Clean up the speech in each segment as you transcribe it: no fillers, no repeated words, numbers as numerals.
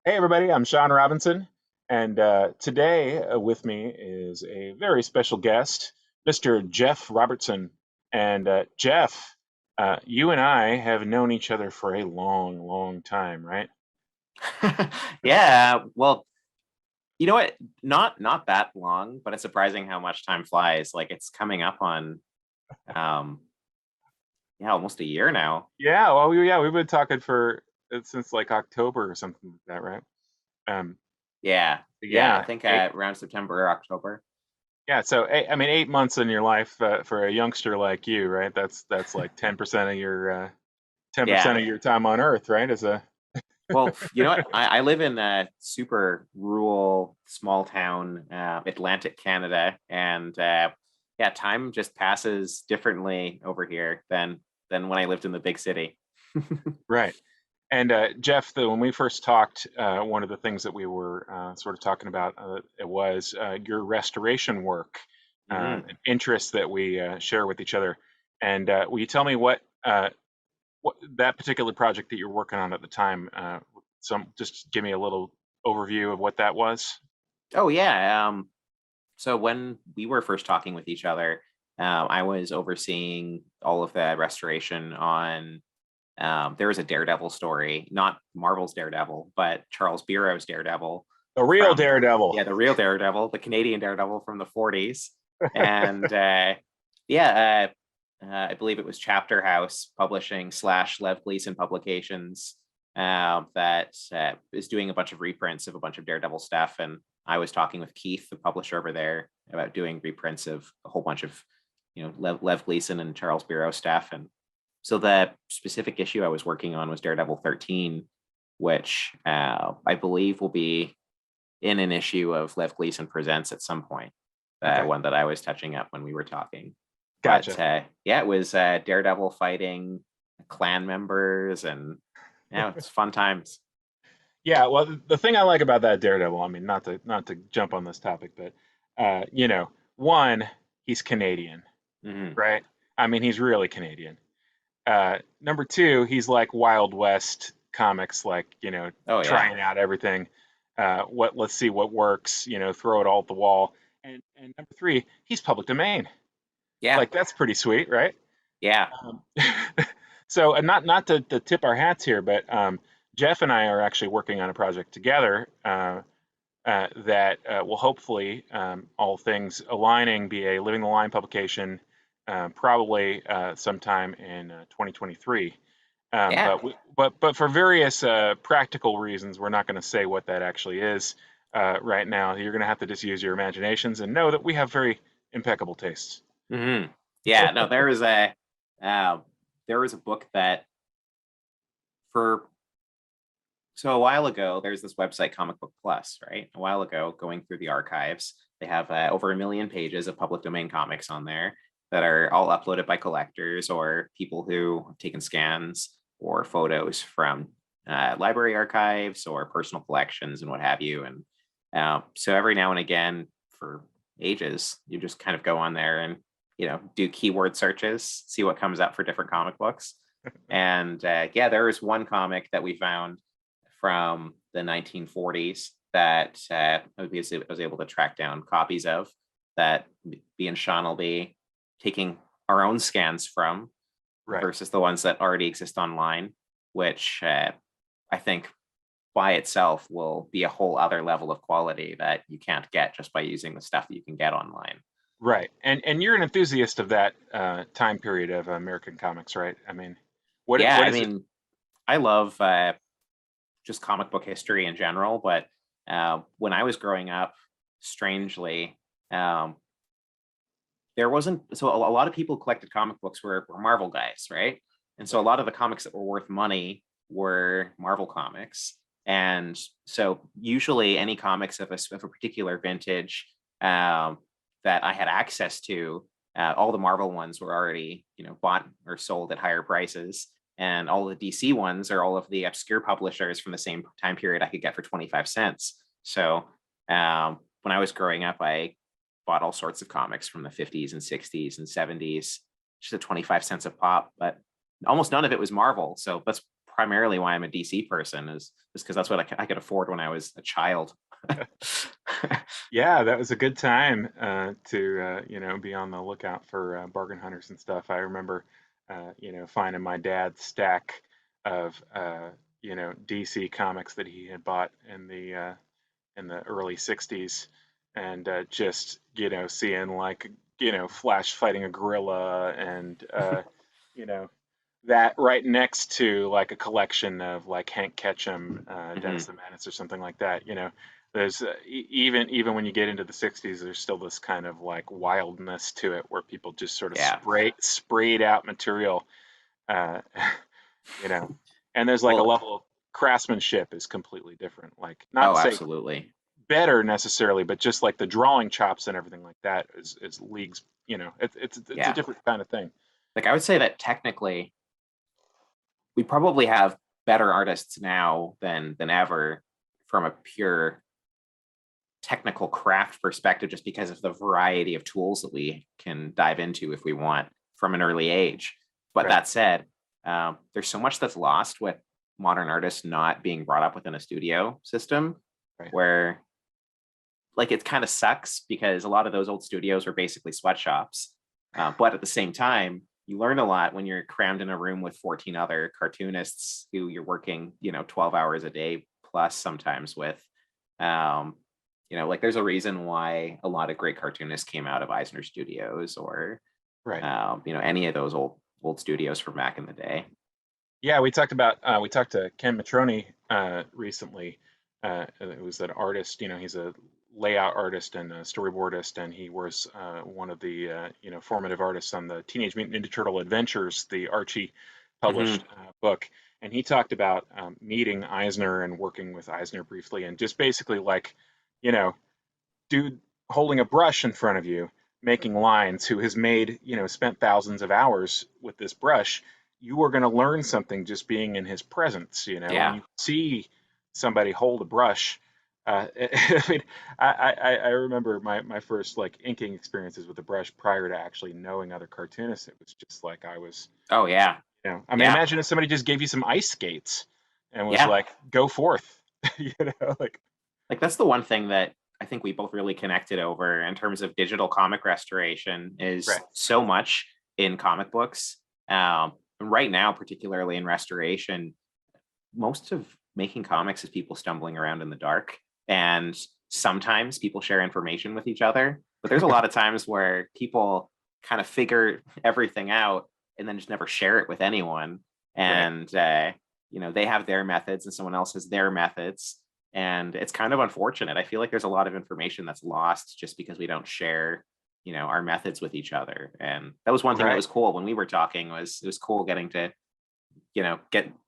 Hey everybody, I'm Sean Robinson, and today with me is a very special guest, Mr. Jeff Robertson. And Jeff, you and I have known each other for a long, long time, right? Yeah, well, you know what? Not that long, but it's surprising how much time flies. Like it's coming up on um yeah, almost a year now. Yeah, well, we've been talking for since like October or something like that, right? Um, Yeah. Yeah, I yeah, think eight, around September or October. yeah. So I mean, 8 months in your life for a youngster like you, right? That's like 10% of your 10% Yeah. of your time on Earth, right? As a Well, you know what? I live in a super rural small town, Atlantic Canada, and yeah, time just passes differently over here than when I lived in the big city. Right. And Jeff, when we first talked, one of the things that we were sort of talking about it was your restoration work, Mhm. an interest that we share with each other. And will you tell me what that particular project that you're working on at the time? Just give me a little overview of what that was. Oh yeah. So when we were first talking with each other, I was overseeing all of the restoration on. There was a Daredevil story, not Marvel's Daredevil, but Charles Bureau's Daredevil The real from, Daredevil. yeah, the real Daredevil, the Canadian Daredevil from the 40s. And yeah, I believe it was Chapter House Publishing slash Lev Gleason Publications that is doing a bunch of reprints of a bunch of Daredevil stuff. And I was talking with Keith, the publisher over there, about doing reprints of a whole bunch of, Lev Gleason and Charles Bureau stuff. And so the specific issue I was working on was Daredevil 13, which I believe will be in an issue of Lev Gleason Presents at some point. Okay, One that I was touching up when we were talking. But gotcha. yeah, it was Daredevil fighting clan members, and yeah, it's fun times. Yeah, well, the thing I like about that Daredevil, I mean, not to jump on this topic, but one, he's Canadian, Hmm. right? I mean, he's really Canadian. Number two, he's like Wild West comics, like Oh yeah, trying out everything. Let's see what works, throw it all at the wall. And number three, he's public domain. yeah, Like that's pretty sweet, right? yeah. Um, so, and not to tip our hats here, but Jeff and I are actually working on a project together that will hopefully, all things aligning, be a Living the Line publication, probably sometime in 2023. Yeah. But for various practical reasons, we're not going to say what that actually is right now. You're going to have to just use your imaginations and know that we have very impeccable tastes. Hmm. Yeah, no, uh, there was a book that for so a while ago, there's this website, Comic Book Plus, right? A while ago, going through the archives, they have over 1 million pages of public domain comics on there that are all uploaded by collectors or people who have taken scans or photos from library archives or personal collections and what have you. And so every now and again, for ages, you just kind of go on there and do keyword searches, see what comes up for different comic books. And yeah, there was one comic that we found from the 1940s that I was able to track down copies of that me and Sean will be taking our own scans from Right. versus the ones that already exist online, which I think by itself will be a whole other level of quality that you can't get just by using the stuff that you can get online. Right. And you're an enthusiast of that time period of American comics, right? I mean, Yeah, what I is it? mean, I love just comic book history in general, but when I was growing up, strangely, um, there wasn't so a lot of people who collected comic books were Marvel guys, right? And so a Right. lot of the comics that were worth money were Marvel comics. And so usually any comics of a particular vintage um, that I had access to, all the Marvel ones were already, bought or sold at higher prices. And all the DC ones are all of the obscure publishers from the same time period I could get for 25 cents. So when I was growing up, I bought all sorts of comics from the 50s and 60s and 70s, just at 25 cents a pop, but almost none of it was Marvel. So that's primarily why I'm a DC person, is because that's what I could afford when I was a child. Yeah, that was a good time to be on the lookout for bargain hunters and stuff. I remember finding my dad's stack of DC comics that he had bought in the early 60s, and just seeing like Flash fighting a gorilla, and you know that right next to like a collection of like Hank Ketchum, Dennis the Menace, or something like that. There's even when you get into the 60s, there's still this kind of like wildness to it where people just sort of Yeah. sprayed out material, uh, you know, and there's like a Well, level of craftsmanship is completely different. Like, not oh, to say absolutely. better necessarily, but just like the drawing chops and everything like that is leagues. It's a Yeah. different kind of thing. Like, I would say that technically we probably have better artists now than ever from a pure technical craft perspective, just because of the variety of tools that we can dive into if we want from an early age. But Right. that said, there's so much that's lost with modern artists not being brought up within a studio system, Right. where like it kind of sucks because a lot of those old studios were basically sweatshops. But at the same time, you learn a lot when you're crammed in a room with 14 other cartoonists who you're working, 12 hours a day plus sometimes with. Like there's a reason why a lot of great cartoonists came out of Eisner Studios, or Right. any of those old studios from back in the day. Yeah, we talked to Ken Matroni recently. It was an artist. He's a layout artist and a storyboardist, and he was one of the formative artists on the Teenage Mutant Ninja Turtle Adventures, the Archie published book. And he talked about meeting Eisner and working with Eisner briefly, and just basically like, dude holding a brush in front of you, making lines, who has spent thousands of hours with this brush. You are going to learn something just being in his presence. Yeah. When you see somebody hold a brush. I mean, I remember my first like inking experiences with the brush prior to actually knowing other cartoonists. It was just like I was. Oh yeah. I mean, imagine if somebody just gave you some ice skates and was like, "Go forth," Like that's the one thing that I think we both really connected over in terms of digital comic restoration is Right. so much in comic books. Right now, particularly in restoration, most of making comics is people stumbling around in the dark. And sometimes people share information with each other, but there's a lot of times where people kind of figure everything out and then just never share it with anyone. And, they have their methods and someone else has their methods. And it's kind of unfortunate. I feel like there's a lot of information that's lost just because we don't share, our methods with each other. And that was one thing that was cool when we were talking. It was cool getting to,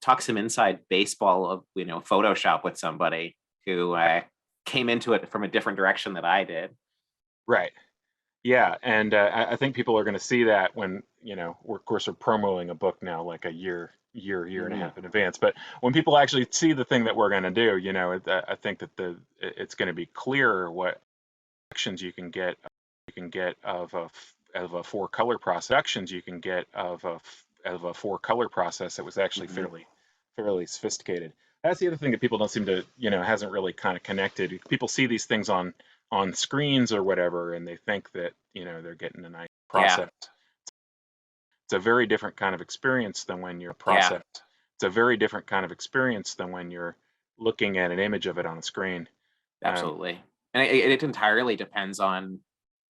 talk some inside baseball of, Photoshop with somebody who came into it from a different direction that I did. Right. Yeah, and I think people are going to see that when we're of course we're promoting a book now like a year and a half in advance. But when people actually see the thing that we're going to do, I think that it's going to be clear what actions you can get of a four color process. You can get of a four color process that was actually fairly sophisticated. That's the other thing that people don't seem to hasn't really kind of connected. People see these things on screens or whatever, and they think that they're getting a nice process. It's a very different kind of experience than when you're It's a very different kind of experience than when you're looking at an image of it on a screen. Absolutely. And it entirely depends on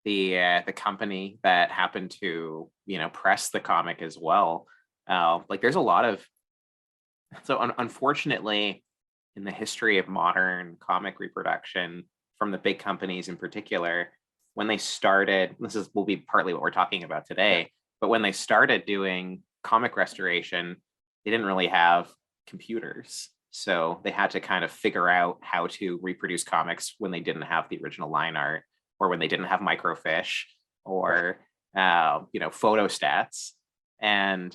the company that happened to press the comic as well. Like there's a lot of unfortunately in the history of modern comic reproduction, from the big companies in particular, when they started, will be partly what we're talking about today, but when they started doing comic restoration, they didn't really have computers. So they had to kind of figure out how to reproduce comics when they didn't have the original line art, or when they didn't have microfiche, or photo stats. And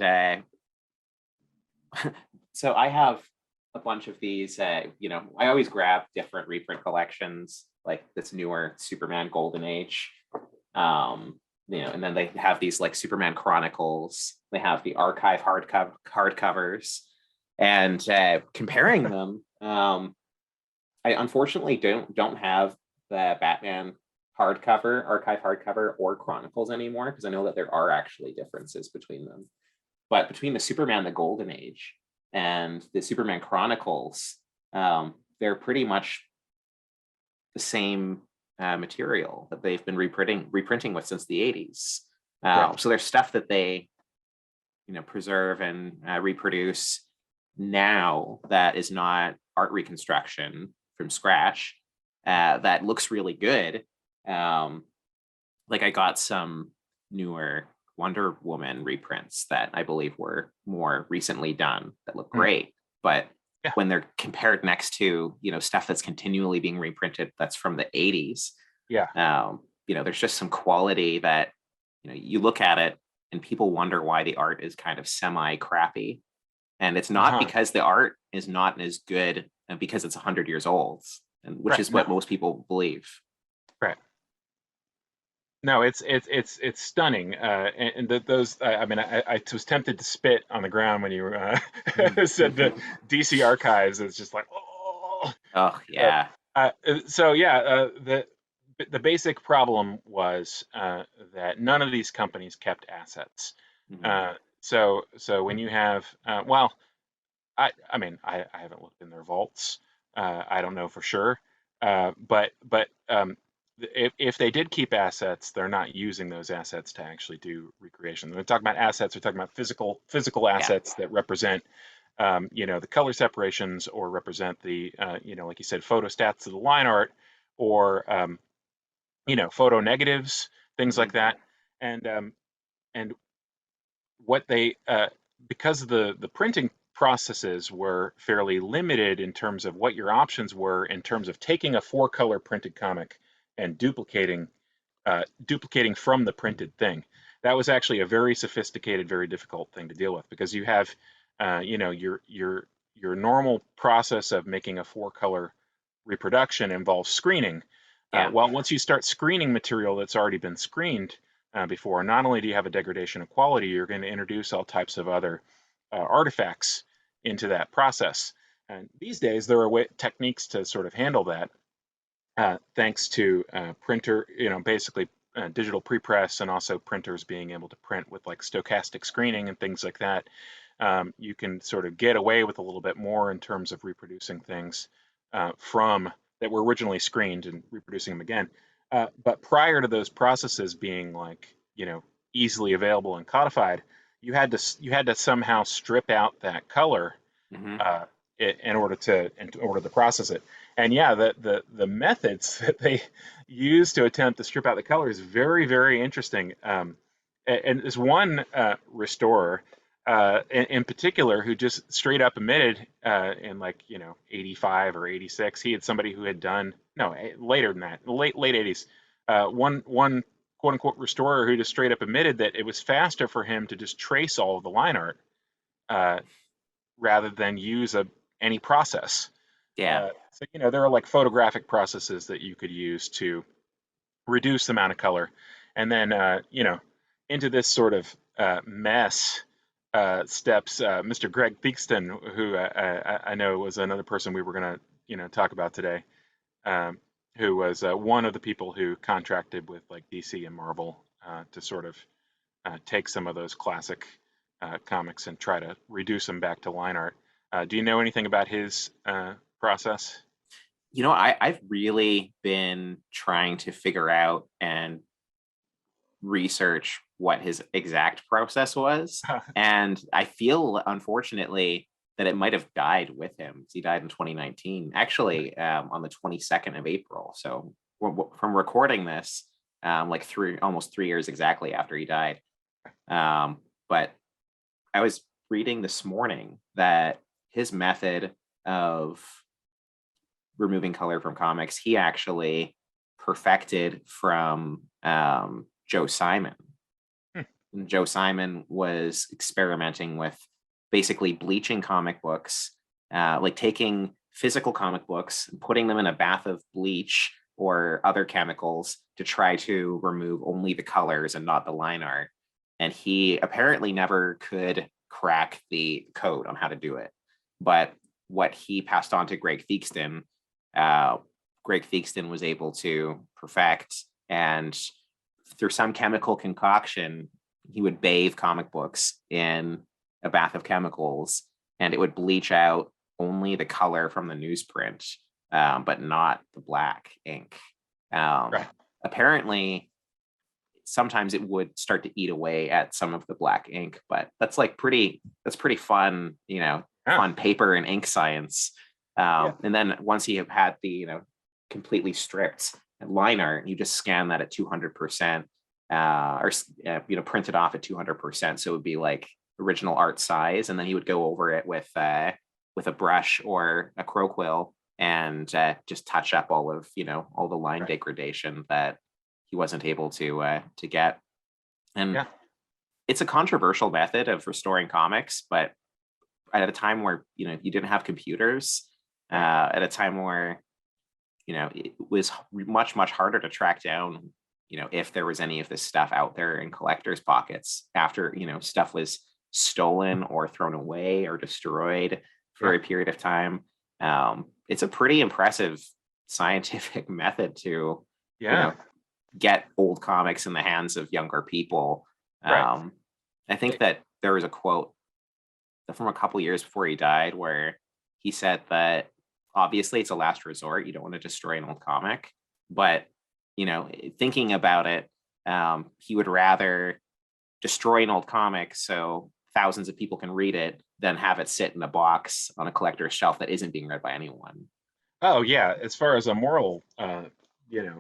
so I have a bunch of these. I always grab different reprint collections, like this newer Superman Golden Age. And then they have these like Superman Chronicles. They have the archive hardcovers. And comparing them, I unfortunately don't have the Batman hardcover, archive hardcover, or Chronicles anymore, because I know that there are actually differences between them. But between the Superman the Golden Age and the Superman Chronicles, they're pretty much the same material that they've been reprinting with since the 80s. Right. So there's stuff that they, preserve and reproduce now that is not art reconstruction from scratch, that looks really good. Like I got some newer Wonder Woman reprints that I believe were more recently done that look great, but Yeah. when they're compared next to stuff that's continually being reprinted that's from the 80s, there's just some quality that you look at it and people wonder why the art is kind of semi crappy, and it's not because the art is not as good and because it's 100 years old, and which is what most people believe. Right. No, it's stunning, and those. I mean, I was tempted to spit on the ground when you said the DC archives. It's just like, oh yeah. So yeah, the basic problem was that none of these companies kept assets. So when you have, well, I mean, I haven't looked in their vaults. I don't know for sure, but if they did keep assets, they're not using those assets to actually do recreation. When we talk about assets, we're talking about physical assets that represent, the color separations, or represent the, like you said, photostats of the line art, or photo negatives, things like that. And what they, because the printing processes were fairly limited in terms of what your options were in terms of taking a 4-color printed comic and duplicating from the printed thing. That was actually a very sophisticated, very difficult thing to deal with, because you have, your normal process of making a 4-color reproduction involves screening. Well, once you start screening material that's already been screened before, not only do you have a degradation of quality, you're going to introduce all types of other artifacts into that process. And these days, there are techniques to sort of handle that, thanks to printer, basically digital prepress, and also printers being able to print with like stochastic screening and things like that. You can sort of get away with a little bit more in terms of reproducing things from that were originally screened and reproducing them again. But prior to those processes being like, easily available and codified, you had to somehow strip out that color in order to process it. And yeah, the methods that they use to attempt to strip out the color is very, very interesting. And there's one restorer in particular who just straight up admitted in 85 or 86, he had somebody who had done, no, later than that, late 80s, one quote unquote restorer who just straight up admitted that it was faster for him to just trace all of the line art rather than use any process. So there are like photographic processes that you could use to reduce the amount of color, and then into this sort of mess steps Mr. Greg Theakston, who I know was another person we were going to talk about today, who was one of the people who contracted with like DC and Marvel to sort of take some of those classic comics and try to reduce them back to line art. Do you know anything about his process? I've really been trying to figure out and research what his exact process was. And I feel, unfortunately, that it might have died with him. He died in 2019, actually, on the 22nd of April. So from recording this, almost 3 years exactly after he died. But I was reading this morning that his method of removing color from comics, he actually perfected from Joe Simon. And Joe Simon was experimenting with basically bleaching comic books, like taking physical comic books and putting them in a bath of bleach or other chemicals to try to remove only the colors and not the line art. And he apparently never could crack the code on how to do it. but what he passed on to Greg Theakston, Greg Theakston was able to perfect, and through some chemical concoction, he would bathe comic books in a bath of chemicals, and it would bleach out only the color from the newsprint, but not the black ink. Right. Apparently, sometimes it would start to eat away at some of the black ink, but that's pretty fun, fun paper and ink science. And then once you have had the, completely stripped line art, you just scan that at 200%, or print it off at 200%. So it would be like original art size. And then he would go over it with a brush or a crow quill and just touch up all of, all the line degradation that he wasn't able to get. And it's a controversial method of restoring comics, but at a time where, you didn't have computers, at a time where, it was much, much harder to track down, if there was any of this stuff out there in collectors' pockets after, stuff was stolen or thrown away or destroyed for a period of time. It's a pretty impressive scientific method to, get old comics in the hands of younger people. I think that there was a quote from a couple years before he died where he said that obviously it's a last resort. You don't want to destroy an old comic, but thinking about it, he would rather destroy an old comic so thousands of people can read it than have it sit in a box on a collector's shelf that isn't being read by anyone. Oh yeah, as far as a moral,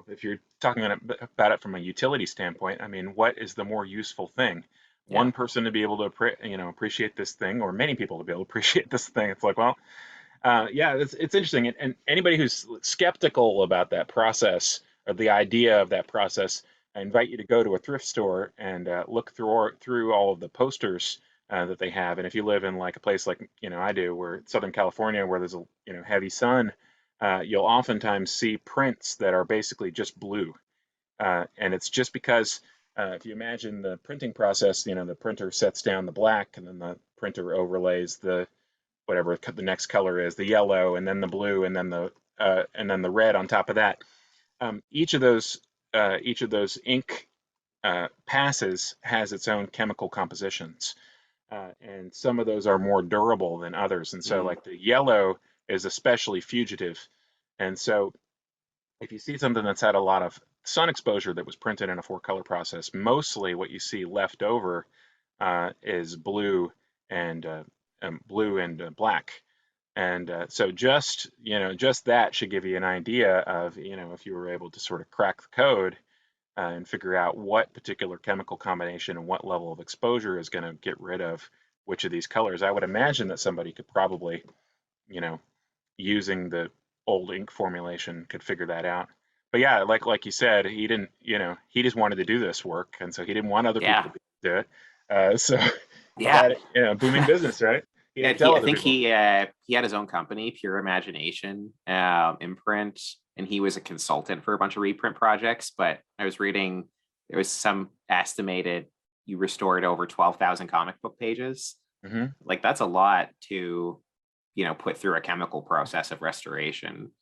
if you're talking about it from a utility standpoint, I mean, what is the more useful thing? One person to be able to appreciate this thing, or many people to be able to appreciate this thing. It's like, well, it's interesting, and anybody who's skeptical about that process or the idea of that process, I invite you to go to a thrift store and look through all of the posters that they have. And if you live in like a place like I do, where Southern California, where there's a heavy sun, you'll oftentimes see prints that are basically just blue, and it's just because if you imagine the printing process, the printer sets down the black, and then the printer overlays the whatever the next color is, the yellow, and then the blue, and then the red on top of that. Each of those ink passes has its own chemical compositions, and some of those are more durable than others. And so, like the yellow is especially fugitive, and so if you see something that's had a lot of sun exposure that was printed in a 4-color process, mostly what you see left over is blue and black. And so just that should give you an idea of, if you were able to sort of crack the code and figure out what particular chemical combination and what level of exposure is going to get rid of which of these colors. I would imagine that somebody could probably, using the old ink formulation, could figure that out. But yeah, like you said, he didn't, he just wanted to do this work, and so he didn't want other people to do it. So booming business, right? I think he had his own company, Pure Imagination Imprint, and he was a consultant for a bunch of reprint projects. But I was reading, there was some estimated you restored over 12,000 comic book pages. Like that's a lot to, put through a chemical process of restoration.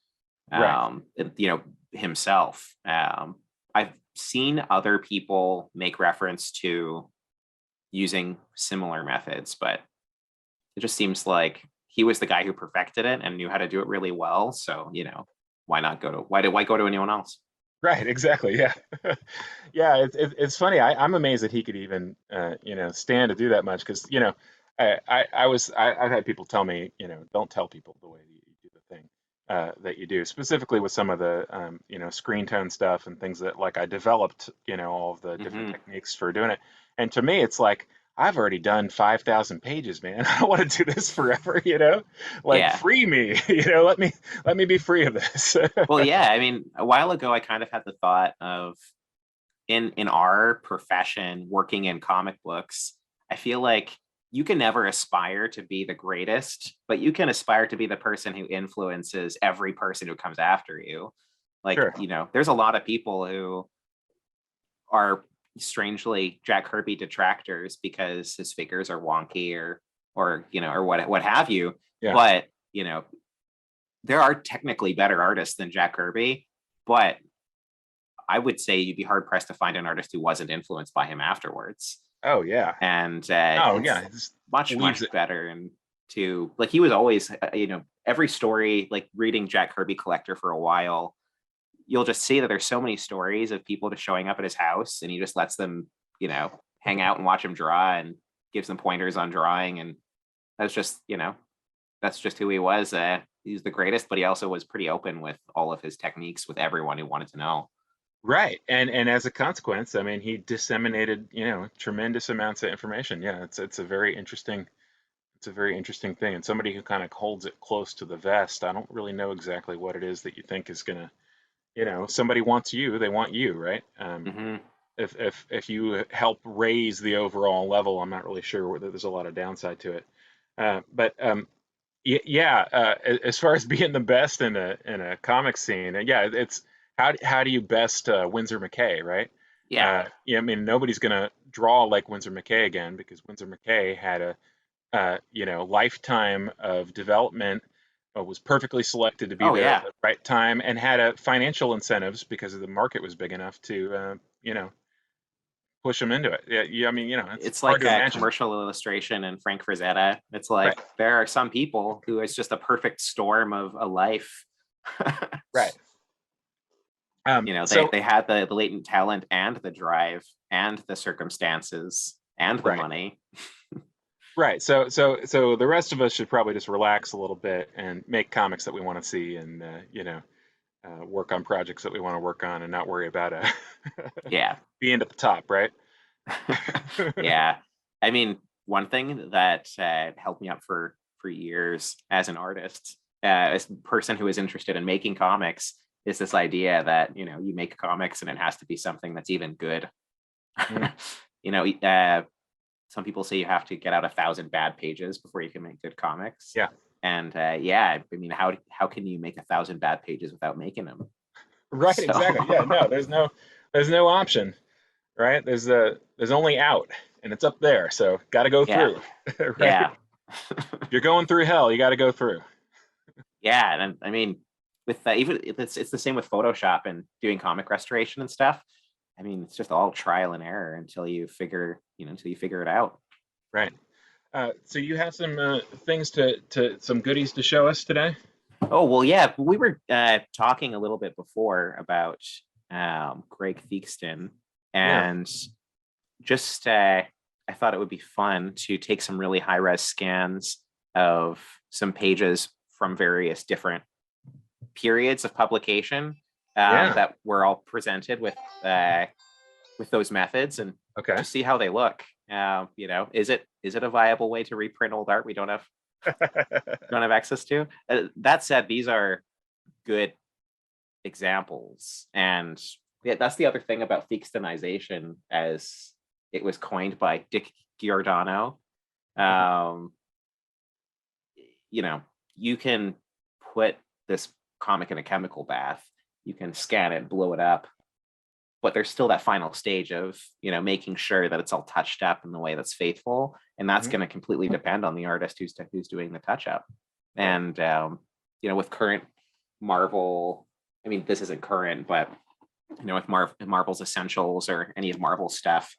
Himself. I've seen other people make reference to using similar methods, but it just seems like he was the guy who perfected it and knew how to do it really well. So, why go to anyone else? Right, exactly. Yeah. Yeah, it's funny. I'm amazed that he could even stand to do that much, because I've had people tell me, don't tell people the way you do the thing that you do, specifically with some of the screen tone stuff and things that, like, I developed all of the different techniques for doing it. And to me, it's like, I've already done 5,000 pages, man. I don't want to do this forever, free me, let me be free of this. Well, yeah, I mean, a while ago, I kind of had the thought of in our profession, working in comic books, I feel like you can never aspire to be the greatest, but you can aspire to be the person who influences every person who comes after you. Like, Sure. There's a lot of people who are strangely Jack Kirby detractors because his figures are wonky or or or what have you. Yeah. But there are technically better artists than Jack Kirby, but I would say you'd be hard pressed to find an artist who wasn't influenced by him afterwards. Oh yeah. And Oh it's yeah. much better. And to like, he was always every story, like reading Jack Kirby Collector for a while, you'll just see that there's so many stories of people just showing up at his house, and he just lets them hang out and watch him draw and gives them pointers on drawing. And that's just that's just who he was. He's the greatest, but he also was pretty open with all of his techniques with everyone who wanted to know. Right. And as a consequence, I mean, he disseminated, tremendous amounts of information. Yeah, it's a very interesting thing. And somebody who kind of holds it close to the vest, I don't really know exactly what it is that you think is gonna, somebody wants you, they want you, right? Hmm. If you help raise the overall level, I'm not really sure whether there's a lot of downside to it. But yeah, as far as being the best in a comic scene, yeah, it's how do you best Winsor McCay, right? Yeah. Yeah, I mean nobody's gonna draw like Winsor McCay again because Winsor McCay had a lifetime of development, was perfectly selected to be Oh there at yeah. the right time, and had a financial incentives because the market was big enough to push them into it. Yeah, yeah, I mean it's It's hard like to a imagine. commercial illustration and Frank Frazetta. It's Right, like there are some people who it's just a perfect storm of a life. right. They So had the latent talent and the drive and the circumstances and the right. money. Right. So the rest of us should probably just relax a little bit and make comics that we want to see, and work on projects that we want to work on, and not worry about Yeah. being at the top, right? Yeah. I mean, one thing that helped me out for years as an artist, as a person who is interested in making comics, is this idea that you make comics and it has to be something that's even good. Mm, you know, uh, some people say you have to get out 1,000 bad pages before you can make good comics. yeah. And yeah, I mean, how can you make 1,000 bad pages without making them? Right. So Exactly. Yeah. No. There's no option. Right. There's only out, and it's up there. So got to go yeah, through. Right. yeah, If you're going through hell, you got to go through. yeah. And I mean, with even it's the same with Photoshop and doing comic restoration and stuff. I mean, it's just all trial and error until you figure it out. Right. So you have some things to some goodies to show us today. Oh well, yeah. We were talking a little bit before about Greg Theakston, Yeah. and just I thought it would be fun to take some really high res scans of some pages from various different periods of publication Yeah. that were all presented with those methods, and Okay. just see how they look. Is it a viable way to reprint old art we don't have access to? That said, these are good examples, and yeah, that's the other thing about Theakstonization, as it was coined by Dick Giordano. Um, you can put this comic in a chemical bath, you can scan it, blow it up, but there's still that final stage of making sure that it's all touched up in the way that's faithful, and that's Mhm. going to completely depend on the artist who's doing the touch up. Right. And with current Marvel, I mean, this isn't current, but with Marvel's Essentials or any of Marvel's stuff,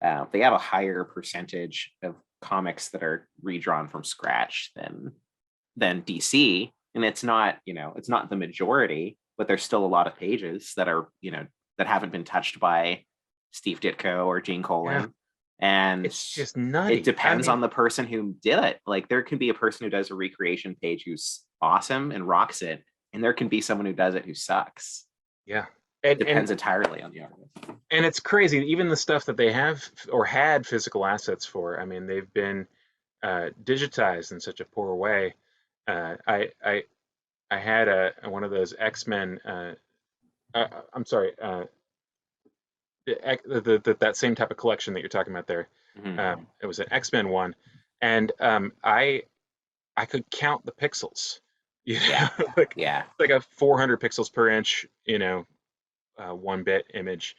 they have a higher percentage of comics that are redrawn from scratch than DC, and it's not the majority, but there's still a lot of pages that are that haven't been touched by Steve Ditko or Gene Yeah. Colan. And It's just it nutty. I depends mean, on the person who did it. Like, there can be a person who does a recreation page who's awesome and rocks it, and there can be someone who does it who sucks. yeah. It And depends entirely on the artist. and it's crazy. Even the stuff that they have or had physical assets for, I mean, they've been digitized in such a poor way. I had one of those X-Men. I'm sorry. That same type of collection that you're talking about there. Mhm. It was an X-Men one, and I could count the pixels. You know, Yeah, yeah. like a 400 pixels per inch. 1-bit image,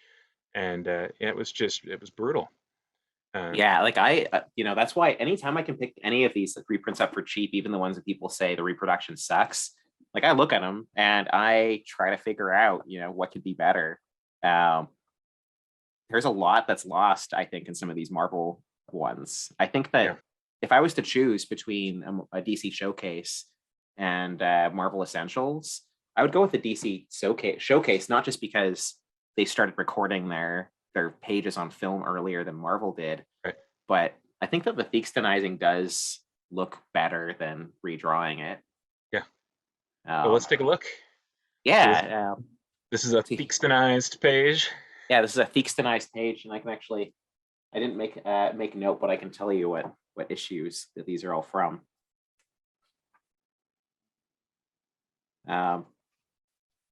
and it was brutal. Yeah, like that's why anytime I can pick any of these reprints up for cheap, even the ones that people say the reproduction sucks, like I look at them and I try to figure out, what could be better. There's a lot that's lost, I think, in some of these Marvel ones. I think that if I was to choose between a DC Showcase and Marvel Essentials, I would go with the DC Showcase, not just because they started recording their pages on film earlier than Marvel did, Right. but I think that the Theakstonizing does look better than redrawing it. Yeah. Well, let's take a look. Yeah. This is a Theakstonized page. Yeah, this is a Theakstonized page, and I can actually, I didn't make note, but I can tell you what issues that these are all from.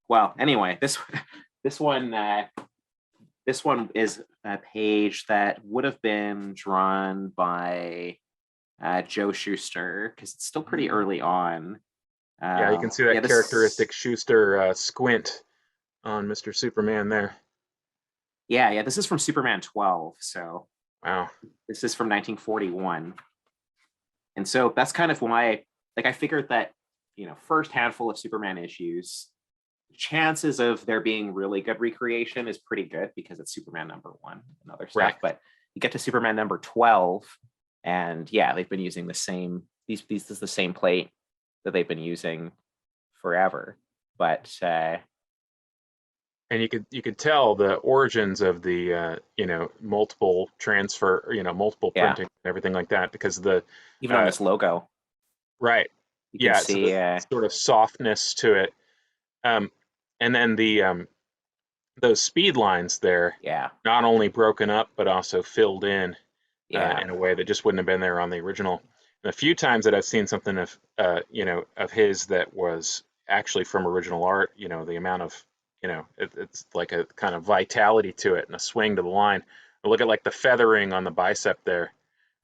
Well, anyway, this one is a page that would have been drawn by Joe Shuster, because it's still pretty early on. Yeah, you can see that characteristic Schuster squint on Mr. Superman there. Yeah, this is from Superman 12, so wow, this is from 1941, and so that's kind of why, like, I figured that first handful of Superman issues, chances of there being really good recreation is pretty good because it's Superman #1 and other stuff. Right. But you get to Superman number 12, and yeah, they've been using the same. This is the same plate that they've been using forever. But and you could tell the origins of the multiple transfer, multiple printing and everything like that, because even on this logo, right? You can see so the sort of softness to it, and then the those speed lines there, not only broken up but also filled in a way that just wouldn't have been there on the original. And a few times that I've seen something of of his that was actually from original art, the amount of it's like a kind of vitality to it and a swing to the line. Look at like the feathering on the bicep there.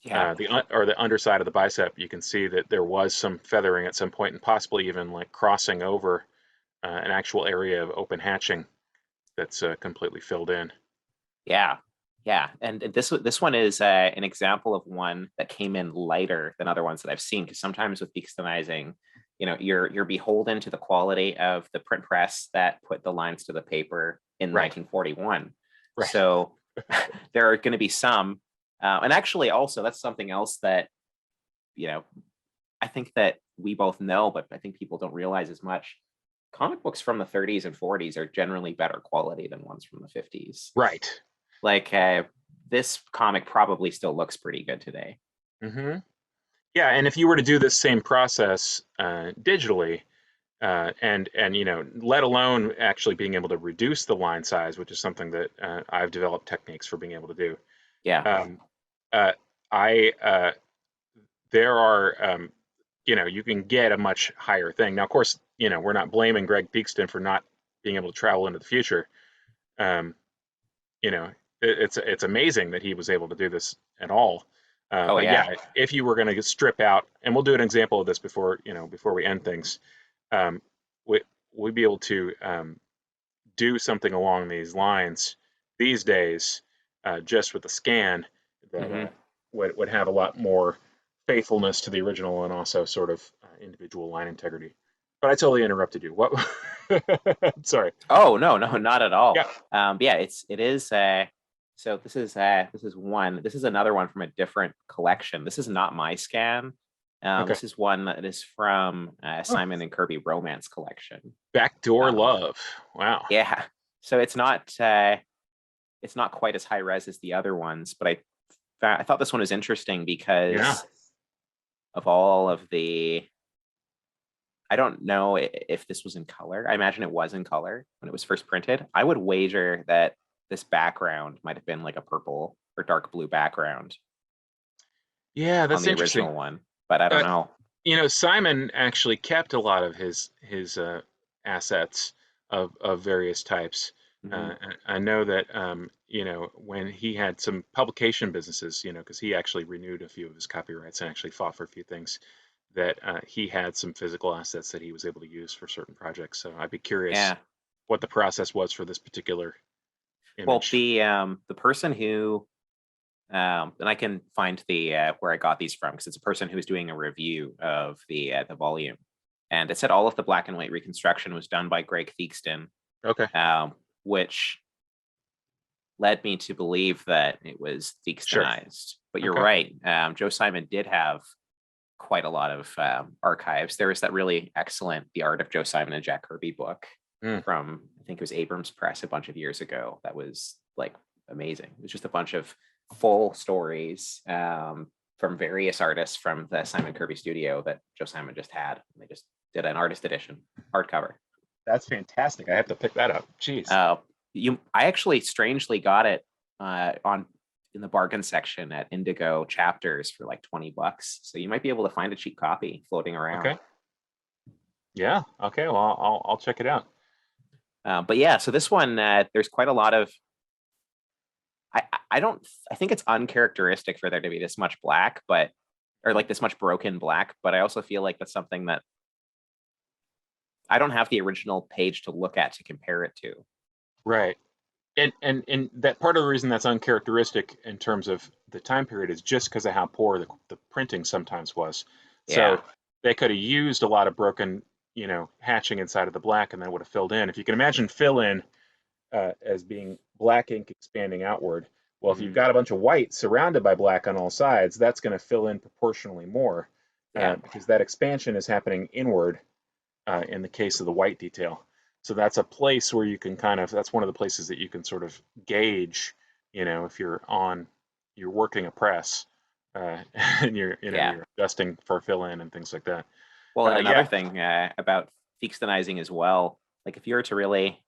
The underside of the bicep, you can see that there was some feathering at some point, and possibly even like crossing over an actual area of open hatching that's completely filled in. Yeah, and this one is an example of one that came in lighter than other ones that I've seen, because sometimes with Theakstonizing, you're beholden to the quality of the print press that put the lines to the paper in 1941. Right. So there are going to be some. And actually, also, that's something else that, I think that we both know, but I think people don't realize as much. Comic books from the 30s and 40s are generally better quality than ones from the 50s. Right. Like this comic probably still looks pretty good today. Mm-hmm. Yeah, and if you were to do this same process digitally, and let alone actually being able to reduce the line size, which is something that I've developed techniques for being able to do. Yeah. There are you can get a much higher thing. Now, of course, we're not blaming Greg Theakston for not being able to travel into the future. It's amazing that he was able to do this at all. But yeah, if you were going to strip out, and we'll do an example of this before we end things, we'd be able to do something along these lines these days, just with a scan that would have a lot more faithfulness to the original and also sort of individual line integrity. But I totally interrupted you. What? Sorry. Oh, no, not at all. Yeah. It is. So this is one. This is another one from a different collection. This is not my scan. This is one that is from Simon and Kirby Romance Collection. Backdoor Love. Wow. Yeah. So it's not quite as high res as the other ones, but I thought this one was interesting because of all of the. I don't know if this was in color. I imagine it was in color when it was first printed. I would wager that this background might have been like a purple or dark blue background. Yeah, that's on the interesting. Original one, but I don't know. Simon actually kept a lot of his assets of various types. I know that when he had some publication businesses, because he actually renewed a few of his copyrights and actually fought for a few things, that he had some physical assets that he was able to use for certain projects. So I'd be curious what the process was for this particular image. Well, the person who And I can find the where I got these from, because it's a person who was doing a review of the volume, and it said all of the black and white reconstruction was done by Greg Theakston, Okay. which led me to believe that it was Theakstonized. Sure. But you're Okay. right. Joe Simon did have quite a lot of archives. There was that really excellent The Art of Joe Simon and Jack Kirby book from, I think it was Abrams Press a bunch of years ago. That was like amazing. It was just a bunch of full stories from various artists from the Simon Kirby studio that Joe Simon just had. They just did an artist edition hardcover. That's fantastic. I have to pick that up. Jeez. I actually strangely got it in the bargain section at Indigo Chapters for like $20. So you might be able to find a cheap copy floating around. Okay. Yeah. Okay. Well, I'll check it out. But yeah, so this one, there's quite a lot of. I think it's uncharacteristic for there to be this much black, or like this much broken black. But I also feel like that's something that I don't have the original page to look at to compare it to. Right. And that part of the reason that's uncharacteristic in terms of the time period is just because of how poor the printing sometimes was. Yeah. So they could have used a lot of broken, hatching inside of the black, and then would have filled in. If you can imagine fill in as being black ink expanding outward, well, if you've got a bunch of white surrounded by black on all sides, that's going to fill in proportionally more because that expansion is happening inward in the case of the white detail. So that's a place where you can that's one of the places that you can sort of gauge, if you're working a press and you're adjusting for fill in and things like that. Well, and another thing about Theakstonizing as well, like if you were to really,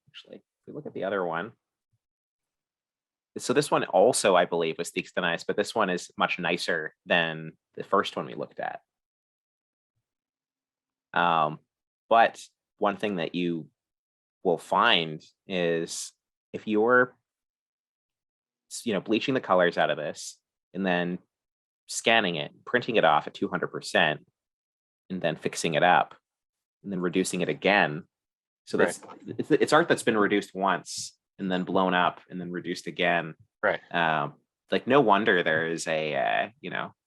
actually, if we look at the other one. So this one also, I believe, was Theakstonized, but this one is much nicer than the first one we looked at. But one thing that you will find is if you're, bleaching the colors out of this and then scanning it, printing it off at 200%, and then fixing it up and then reducing it again. So that's it's art that's been reduced once and then blown up and then reduced again. Right. Like no wonder there is a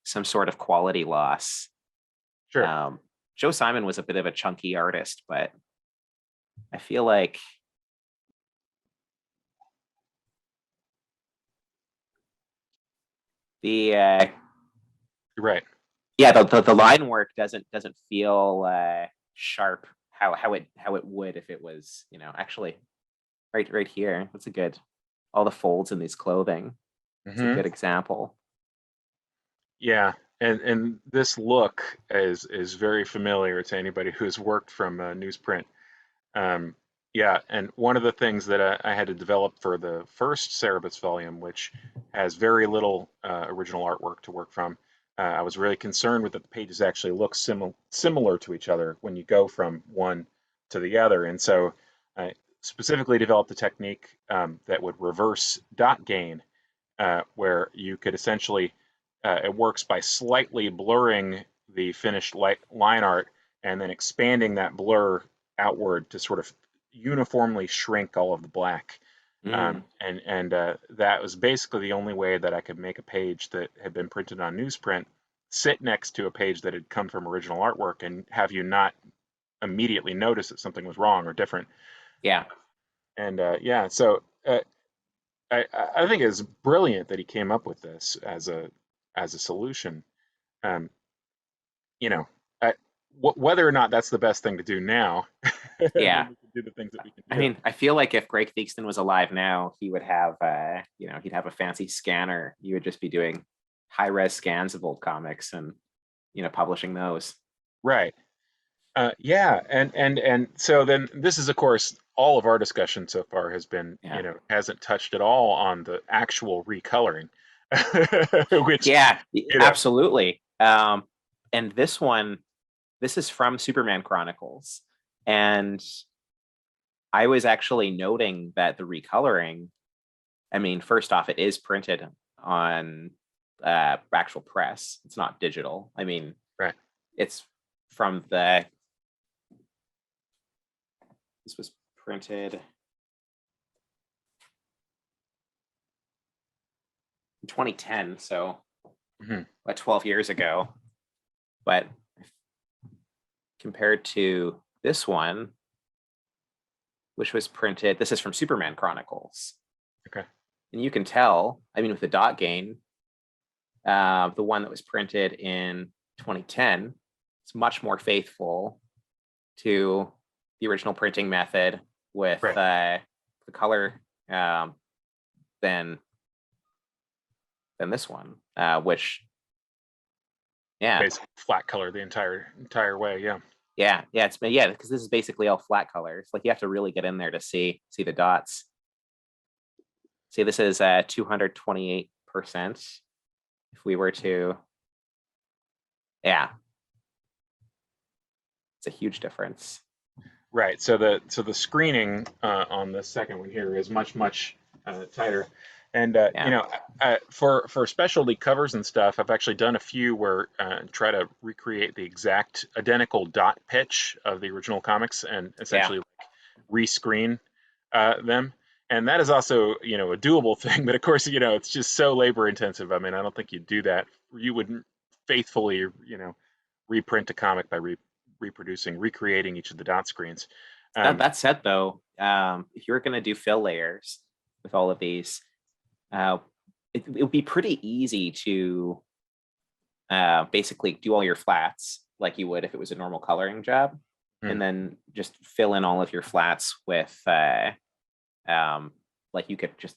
some sort of quality loss. Sure. Joe Simon was a bit of a chunky artist, but I feel like the right. Yeah, the line work doesn't feel sharp how it would if it was, actually right here. That's a good, all the folds in these clothing. It's a good example. Yeah, and this look is very familiar to anybody who's worked from newsprint. Yeah, and one of the things that I had to develop for the first Cerebus volume, which has very little original artwork to work from, I was really concerned with that the pages actually look similar to each other when you go from one to the other. And so I specifically developed a technique that would reverse dot gain, where you could essentially, it works by slightly blurring the finished line art and then expanding that blur outward to sort of uniformly shrink all of the black. And that was basically the only way that I could make a page that had been printed on newsprint sit next to a page that had come from original artwork and have you not immediately notice that something was wrong or different. Yeah. And so I think it's brilliant that he came up with this as a solution. Whether or not that's the best thing to do now. Yeah. Do the things that we can do. I mean, I feel like if Greg Theakston was alive now, he would have, he'd have a fancy scanner. You would just be doing high-res scans of old comics and, publishing those. Right. Yeah. And so then this is, of course, all of our discussion so far has been, hasn't touched at all on the actual recoloring. Which, absolutely. And this one, this is from Superman Chronicles. And I was actually noting that the recoloring, I mean, first off, it is printed on actual press. It's not digital. I mean, right. It's from this was printed. I'm 2010, so Mhm. what, 12 years ago. But compared to this one, which was printed, this is from Superman Chronicles. Okay. And you can tell, I mean, with the dot gain, the one that was printed in 2010, it's much more faithful to the original printing method with Right. the color than this one, which, yeah, Basically flat color the entire way. Yeah. it's because this is basically all flat colors. Like you have to really get in there to see the dots. See, this is 228%. If we were to, yeah, it's a huge difference. Right. So the screening on the second one here is much tighter, and you know, for specialty covers and stuff, I've actually done a few where try to recreate the exact identical dot pitch of the original comics and essentially like rescreen them. And that is also, you know, a doable thing, but of course, you know, it's just so labor intensive. I mean, I don't think you'd do that. You wouldn't faithfully, you know, reprint a comic by recreating each of the dot screens. That said, though, if you're going to do fill layers with all of these, it would be pretty easy to basically do all your flats like you would if it was a normal coloring job, and then just fill in all of your flats with like you could just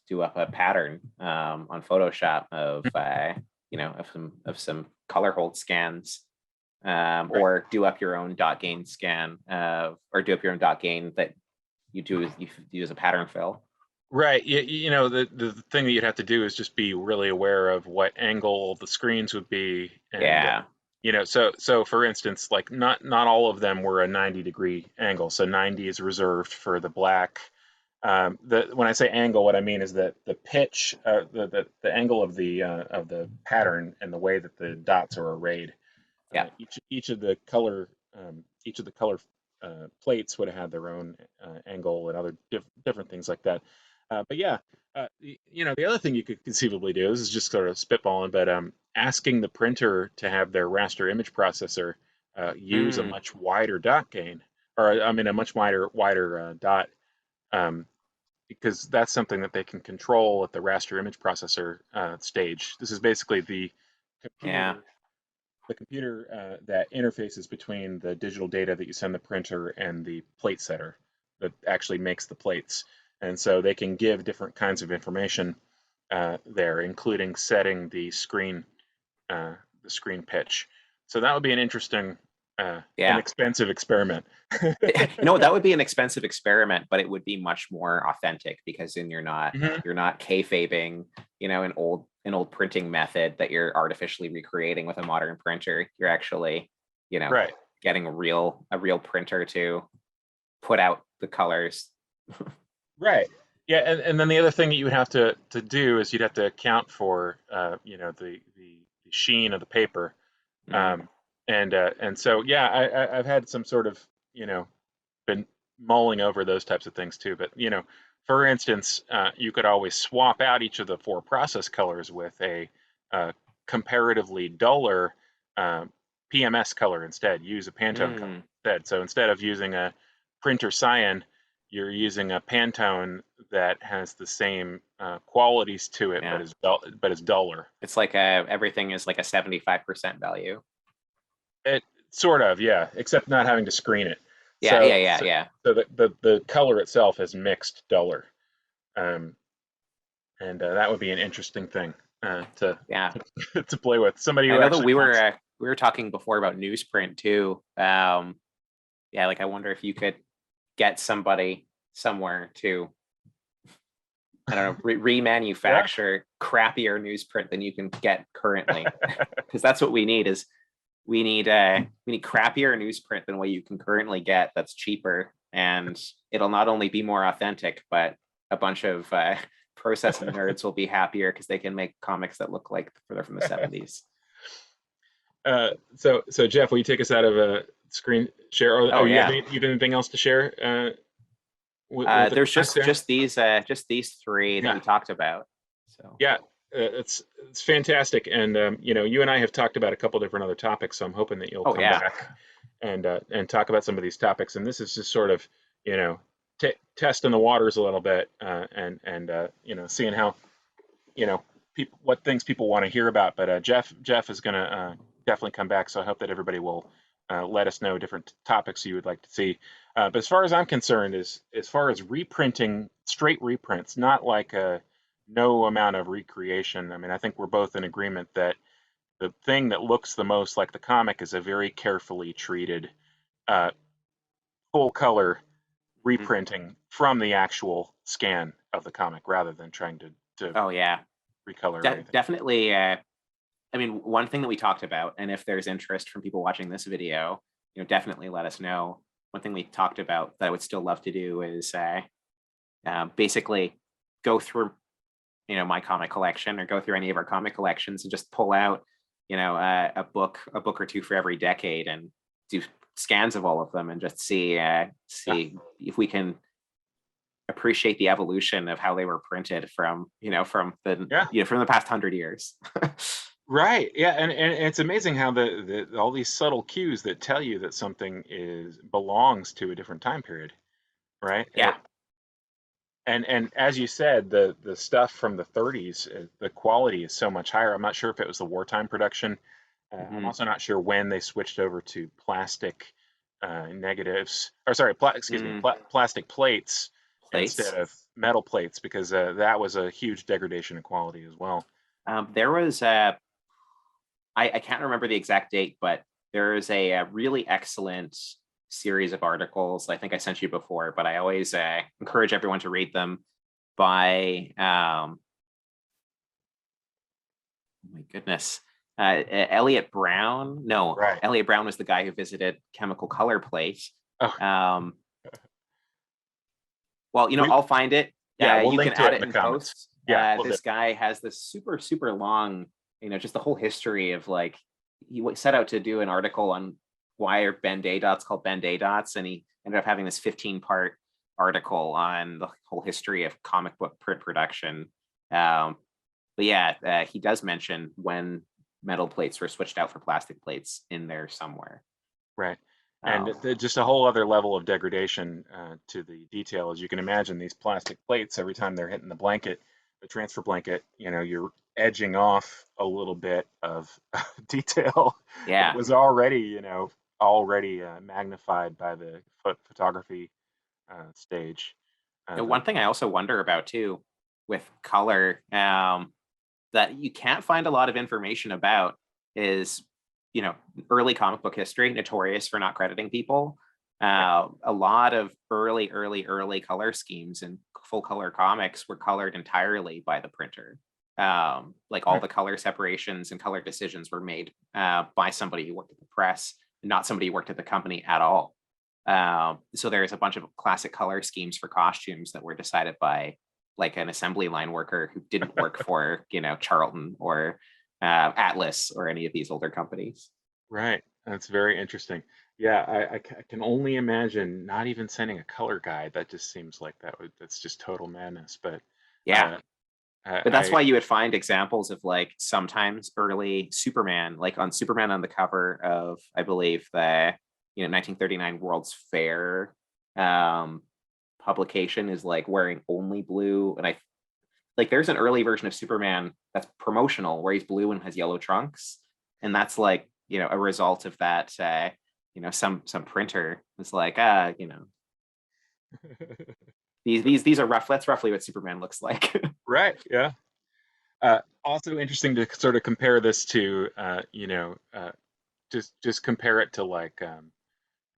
do up a pattern on Photoshop of you know, of some color hold scans, or do up your own dot gain scan, or do up your own dot gain that you do as a pattern fill. Right. You know, the thing that you'd have to do is just be really aware of what angle the screens would be, and you know, so for instance, like not all of them were a 90-degree angle. So 90 is reserved for the black. When I say angle, what I mean is that the pitch, the angle of the pattern and the way that the dots are arrayed. Each of the color plates would have had their own angle and other different things like that. But yeah, you know, the other thing you could conceivably do, this is just sort of spitballing, but asking the printer to have their raster image processor use a much wider dot gain, or I mean a much wider dot, because that's something that they can control at the raster image processor stage. This is basically the computer that interfaces between the digital data that you send the printer and the plate setter that actually makes the plates. And so they can give different kinds of information there, including setting the screen pitch. So that would be an interesting, inexpensive experiment. No, that would be an expensive experiment, but it would be much more authentic because then you're not kayfabing, you know, an old printing method that you're artificially recreating with a modern printer. You're actually, you know, getting a real printer to put out the colors. Right. Yeah, and then the other thing that you would have to do is you'd have to account for you know, the sheen of the paper. And so yeah, I've had some sort of, you know, been mulling over those types of things too. But you know, for instance, you could always swap out each of the four process colors with a comparatively duller PMS color instead. Use a Pantone color instead. So instead of using a printer cyan, you're using a Pantone that has the same qualities to it, but is duller. It's like everything is like a 75% value. It sort of, yeah, except not having to screen it. So the color itself is mixed duller, and that would be an interesting thing to play with. Somebody I know that we were talking before about newsprint too. Like I wonder if you could get somebody somewhere to, I don't know, remanufacture crappier newsprint than you can get currently, because that's what we need. Is we need crappier newsprint than what you can currently get that's cheaper, and it'll not only be more authentic, but a bunch of process nerds will be happier because they can make comics that look like they're from the 70s. So Jeff, will you take us out of a screen share? Or you have anything else to share? There's just these three that we talked about. So yeah, it's fantastic, and you know, you and I have talked about a couple different other topics, so I'm hoping that you'll Oh come yeah. back and talk about some of these topics. And this is just sort of, you know, testing the waters a little bit, and you know, seeing how, you know, people, what things people want to hear about. But Jeff is going to definitely come back, so I hope that everybody will let us know different topics you would like to see. But as far as I'm concerned, is as far as reprinting, straight reprints, not like a no amount of recreation. I mean, I think we're both in agreement that the thing that looks the most like the comic is a very carefully treated, uh, full color Mhm. reprinting from the actual scan of the comic, rather than trying to Oh yeah. recolor or anything. Definitely. I mean, one thing that we talked about, and if there's interest from people watching this video, definitely let us know. One thing we talked about that I would still love to do is basically go through, my comic collection or go through any of our comic collections and just pull out, a book or two for every decade and do scans of all of them and just see if we can appreciate the evolution of how they were printed from from the past 100 years. Right. Yeah, and it's amazing how the all these subtle cues that tell you that something belongs to a different time period, right? Yeah. And as you said, the stuff from the 30s, the quality is so much higher. I'm not sure if it was the wartime production. I'm Mhm. also not sure when they switched over to plastic negatives, or sorry, excuse me, Mm, plastic plates instead plates. of metal plates, because that was a huge degradation in quality as well. There was I can't remember the exact date, but there is a really excellent series of articles. I think I sent you before, but I always encourage everyone to read them by oh my goodness. Elliot Brown. No, Right. Elliot Brown was the guy who visited Chemical Color Plate. Oh, Um, well, we I'll find it. yeah, we'll You can link to add it in it the in comments. post. Yeah, we'll do. This guy has this super, super long, just the whole history of like, he set out to do an article on why are Ben-Day dots called Ben-Day dots. And he ended up having this 15-part article on the whole history of comic book print production. But yeah, he does mention when metal plates were switched out for plastic plates in there somewhere. Right. And Um, just a whole other level of degradation to the detail. As you can imagine, these plastic plates, every time they're hitting the blanket, the transfer blanket, you know, you're edging off a little bit of detail that yeah. was already, you know, already magnified by the photography stage. One thing I also wonder about too with color, that you can't find a lot of information about is, early comic book history, notorious for not crediting people. A lot of early color schemes and full color comics were colored entirely by the printer. Like all Right. the color separations and color decisions were made by somebody who worked at the press, not somebody who worked at the company at all. So there's a bunch of classic color schemes for costumes that were decided by like an assembly line worker who didn't work for, Charlton or Atlas or any of these older companies. Right. That's very interesting. Yeah, I can only imagine not even sending a color guide. That just seems like that's just total madness. But Yeah. uh, I, But that's I why you would find examples of like sometimes early Superman, like on Superman on the cover of, I believe, the 1939 World's Fair publication is like wearing only blue. And I like there's an early version of Superman that's promotional where he's blue and has yellow trunks. And that's like, a result of that some printer was like, these are rough. That's roughly what Superman looks like. right. Yeah. Also interesting to sort of compare this to, you know, just compare it to like,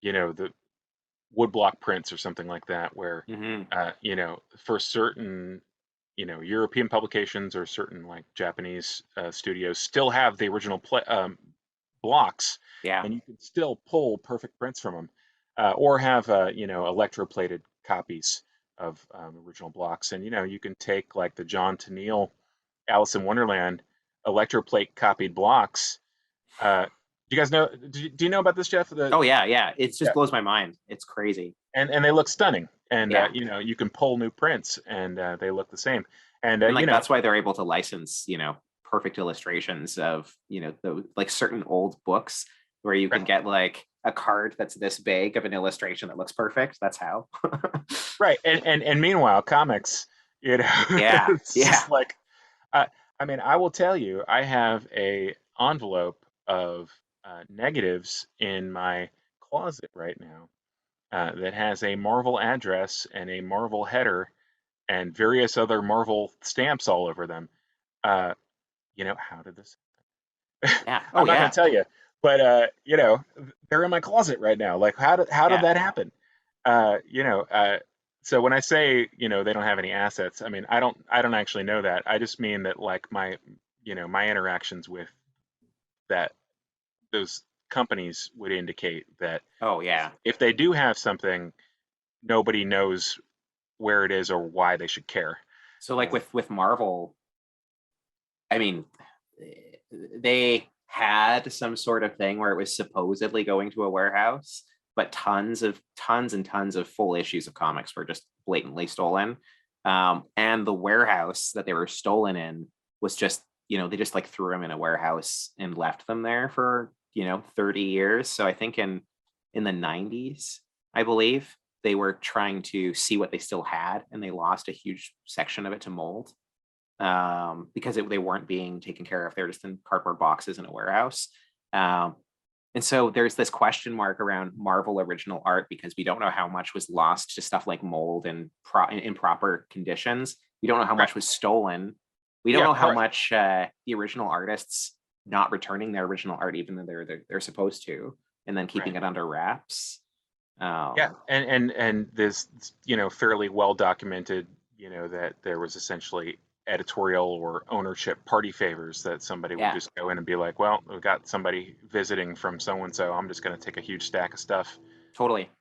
you know, the woodblock prints or something like that, where, Hmm. you know, for certain, you know, European publications or certain like Japanese studios still have the original blocks, Yeah. and you can still pull perfect prints from them, or have, you know, electroplated copies of original blocks. And you know, you can take like the John Tenniel Alice in Wonderland electroplate copied blocks. Do you guys know? Do you know about this, Jeff? Oh yeah, yeah. It Yeah, just blows my mind. It's crazy. and they look stunning. And Yeah. you know, you can pull new prints, and they look the same. And And like you know, that's why they're able to license, perfect illustrations of, the like certain old books where you can right, get like a card that's this big of an illustration that looks perfect. That's how. right. And meanwhile, comics, you know, Yeah, it's yeah. just like I I mean, I will tell you, I have a envelope of negatives in my closet right now that has a Marvel address and a Marvel header and various other Marvel stamps all over them. Uh, how did this? Yeah. Oh I'm not going yeah. to tell you, but they're in my closet right now. Like, how did Yeah. that happen? Uh, you know, uh, so when I say they don't have any assets, I mean I don't actually know that. I just mean that like my interactions with that those companies would indicate that Oh if yeah. if they do have something, nobody knows where it is or why they should care. So like with Marvel, I mean, they had some sort of thing where it was supposedly going to a warehouse, but tons and tons of full issues of comics were just blatantly stolen. And the warehouse that they were stolen in was just, they just like threw them in a warehouse and left them there for, 30 years. So I think in the 90s, I believe, they were trying to see what they still had, and they lost a huge section of it to mold because they weren't being taken care of. They're just in cardboard boxes in a warehouse. Um, and so there's this question mark around Marvel original art because we don't know how much was lost to stuff like mold and improper conditions. We don't know how Right. much was stolen. We don't Yeah. know how much the original artists not returning their original art, even though they're supposed to, and then keeping Right. it under wraps. Yeah. Um, And this fairly well documented that there was essentially editorial or ownership party favors that somebody would yeah, just go in and be like, well, we've got somebody visiting from so and so. I'm just going to take a huge stack of stuff. totally. And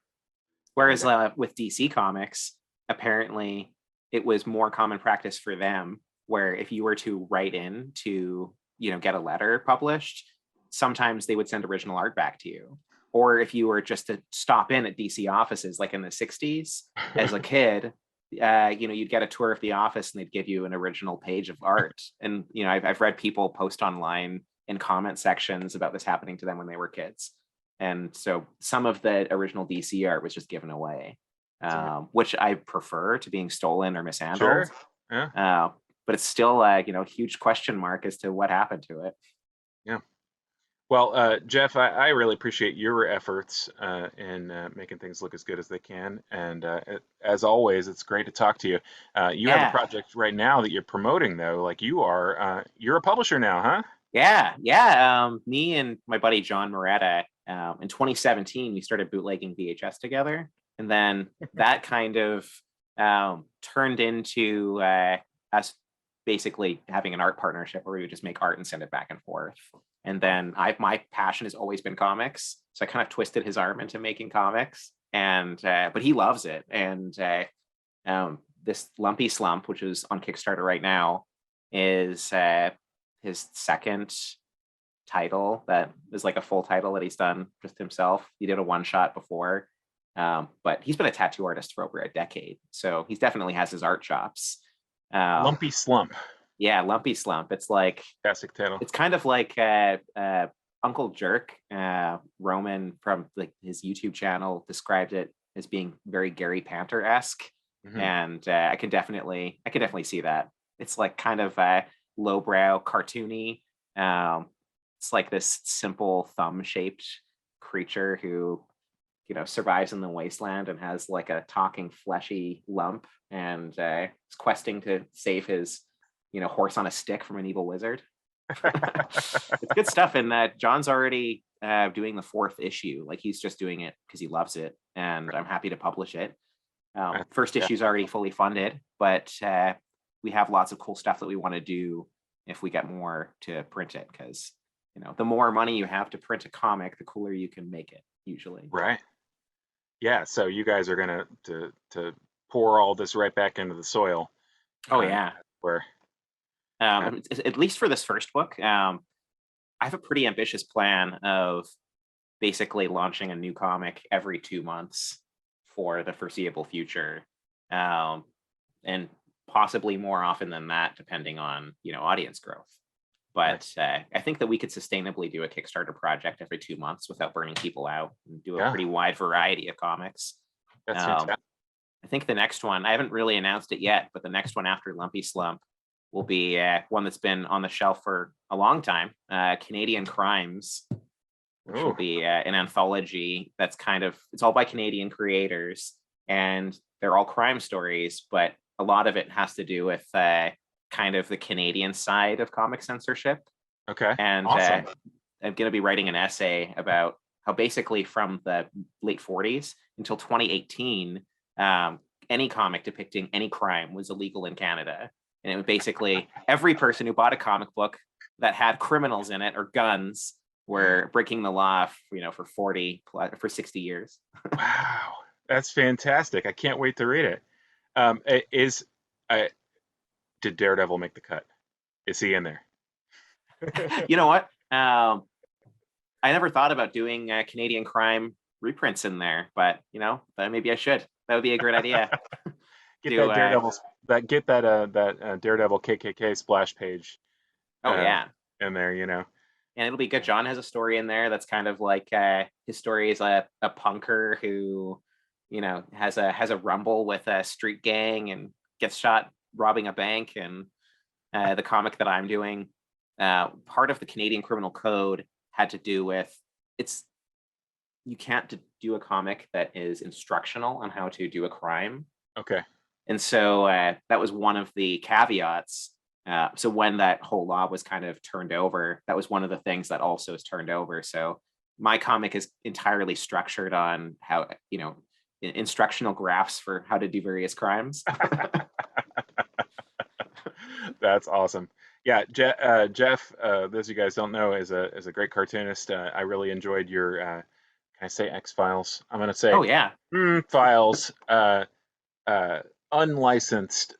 Whereas with DC Comics, apparently it was more common practice for them where if you were to write in to, get a letter published, sometimes they would send original art back to you. Or if you were just to stop in at DC offices, like in the 60s as a kid, you'd get a tour of the office and they'd give you an original page of art. And, I've read people post online in comment sections about this happening to them when they were kids. And so some of the original DC art was just given away, which I prefer to being stolen or mishandled. sure. Yeah. But it's still a huge question mark as to what happened to it. Yeah. Well, Jeff, I really appreciate your efforts in making things look as good as they can. And as always, it's great to talk to you. You have a Yeah, project right now that you're promoting, though. Like you're a publisher now, huh? yeah. Me and my buddy John Moretta, in 2017, we started bootlegging VHS together, and then that kind of turned into us basically having an art partnership where we would just make art and send it back and forth. And then my passion has always been comics, so I kind of twisted his arm into making comics, and but he loves it. And this Lumpy Slump, which is on Kickstarter right now, is his second title that is like a full title that he's done just himself. He did a one shot before, but he's been a tattoo artist for over a decade, so he definitely has his art chops. Lumpy Slump. Yeah, Lumpy Slump. Fantastic title. It's kind of like Uncle Jerk. Roman from like his YouTube channel described it as being very Gary Panter esque, Hmm. and I can definitely see that. It's like kind of lowbrow, cartoony. It's like this simple thumb-shaped creature who survives in the wasteland and has like a talking fleshy lump, and is questing to save his horse on a stick from an evil wizard. It's good stuff. And John's already doing the fourth issue. Like he's just doing it because he loves it, and I'm happy to publish it. First Yeah. issue's already fully funded, but we have lots of cool stuff that we want to do if we get more to print it, because the more money you have to print a comic, the cooler you can make it usually. Right. Yeah. So you guys are gonna to pour all this right back into the soil. Oh yeah. Where At least for this first book, I have a pretty ambitious plan of basically launching a new comic every 2 months for the foreseeable future, and possibly more often than that, depending on, audience growth. But I think that we could sustainably do a Kickstarter project every 2 months without burning people out, and do a pretty wide variety of comics. That's fantastic. I think the next one, I haven't really announced it yet, but the next one after Lumpy Slump will be one that's been on the shelf for a long time, Canadian Crimes, which will be an anthology that's it's all by Canadian creators, and they're all crime stories, but a lot of it has to do with kind of the Canadian side of comic censorship. Okay. And awesome. I'm going to be writing an essay about how basically from the late 40s until 2018, any comic depicting any crime was illegal in Canada. And it was basically every person who bought a comic book that had criminals in it or guns were breaking the law, for 60 years. Wow, that's fantastic. I can't wait to read it. Did Daredevil make the cut? Is he in there? You know what? I never thought about doing Canadian crime reprints in there, but maybe I should. That would be a great idea. Get that Daredevil KKK splash page. In there, And it'll be good. John has a story in there that's kind of like his story is a punker who, has a rumble with a street gang and gets shot robbing a bank. And the comic that I'm doing, part of the Canadian Criminal Code had to do with you can't do a comic that is instructional on how to do a crime. Okay. And so that was one of the caveats. So when that whole law was kind of turned over, that was one of the things that also is turned over. So my comic is entirely structured on how, instructional graphs for how to do various crimes. That's awesome. Yeah, Jeff, those of you guys don't know, is a great cartoonist. I really enjoyed your, can I say X-Files? I'm going to say, oh yeah, Files, unlicensed,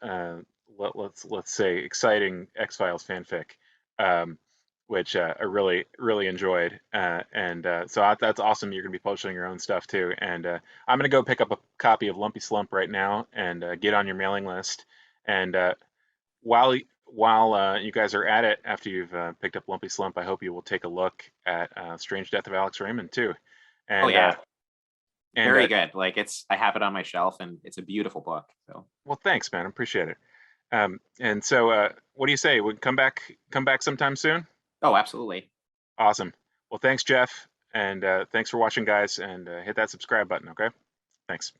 let's say exciting X-Files fanfic, which I really enjoyed, and so that's awesome. You're gonna be posting your own stuff too, and I'm gonna go pick up a copy of Lumpy Slump right now and get on your mailing list. And while you guys are at it, after you've picked up Lumpy Slump, I hope you will take a look at Strange Death of Alex Raymond too. And, oh yeah. Very good. Like I have it on my shelf, and it's a beautiful book. So well, thanks, man. I appreciate it. And so, what do you say? Would come back sometime soon? Oh, absolutely. Awesome. Well, thanks, Jeff, and thanks for watching, guys. And hit that subscribe button. Okay. Thanks.